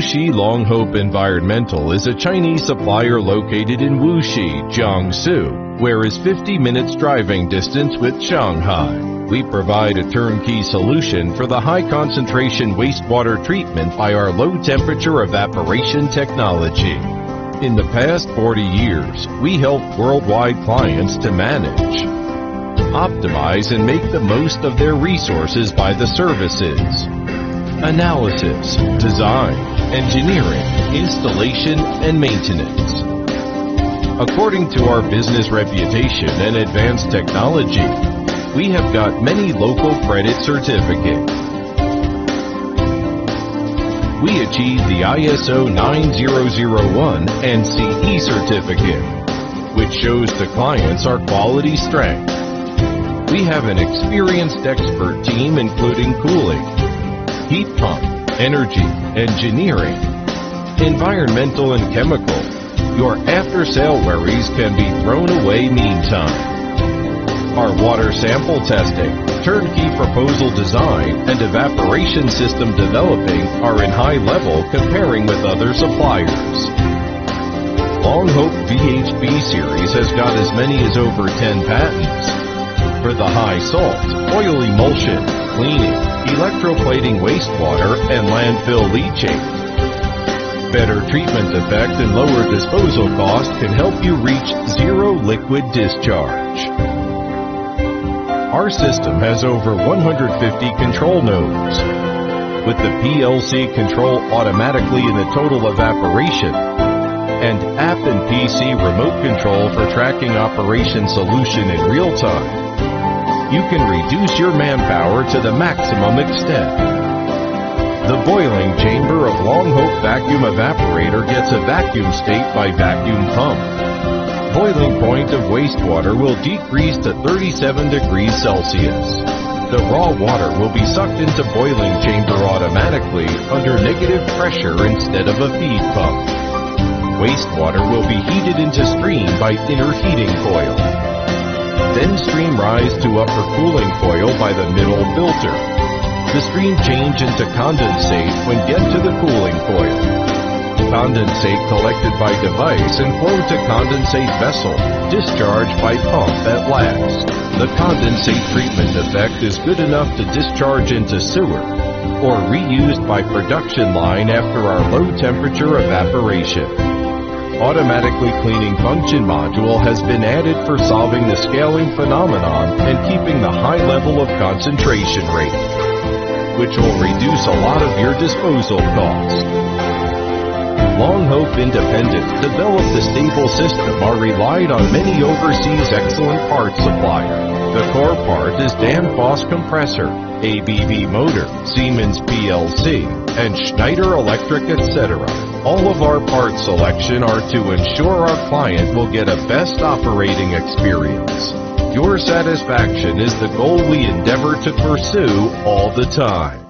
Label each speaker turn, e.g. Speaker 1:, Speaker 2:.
Speaker 1: Wuxi LongHope Environmental is a Chinese supplier located in Wuxi, Jiangsu, where is 50 minutes driving distance with Shanghai. We provide a turnkey solution for the high concentration wastewater treatment by our low temperature evaporation technology. In the past 40 years, we helped worldwide clients to manage, optimize, and make the most of their resources by the services: analysis, design, engineering, installation, and maintenance. According to our business reputation and advanced technology, we have got many local credit certificates. We achieved the ISO 9001 and CE certificate, which shows to clients our quality strength. We have an experienced expert team including cooling, heat pump, energy, engineering, environmental, and chemical. Your after-sale worries can be thrown away meantime. Our water sample testing, turnkey proposal design, and evaporation system developing are in high level comparing with other suppliers. LongHope VHB series has got as many as over 10 patents for the high salt, oil emulsion, cleaning, electroplating wastewater, and landfill leaching. Better treatment effect and lower disposal cost can help you reach zero liquid discharge. Our system has over 150 control nodes, with the PLC control automatically in the total evaporation, and app and PC remote control for tracking operation solution in real time. You can reduce your manpower to the maximum extent. The boiling chamber of LongHope Vacuum Evaporator gets a vacuum state by vacuum pump. Boiling point of wastewater will decrease to 37 degrees Celsius. The raw water will be sucked into boiling chamber automatically under negative pressure instead of a feed pump. Wastewater will be heated into stream by inner heating coil. Then stream rise to upper cooling coil by the middle filter. The stream change into condensate when get to the cooling coil. Condensate collected by device and flow to condensate vessel, discharged by pump at last. The condensate treatment effect is good enough to discharge into sewer or reused by production line after our low temperature evaporation. Automatically cleaning function module has been added for solving the scaling phenomenon and keeping the high level of concentration rate, which will reduce a lot of your disposal costs. LongHope Independent developed a stable system are relied on many overseas excellent parts supplier. The core part is Danfoss compressor, ABB motor, Siemens PLC, and Schneider Electric, etc. All of our part selection are to ensure our client will get a best operating experience. Your satisfaction is the goal we endeavor to pursue all the time.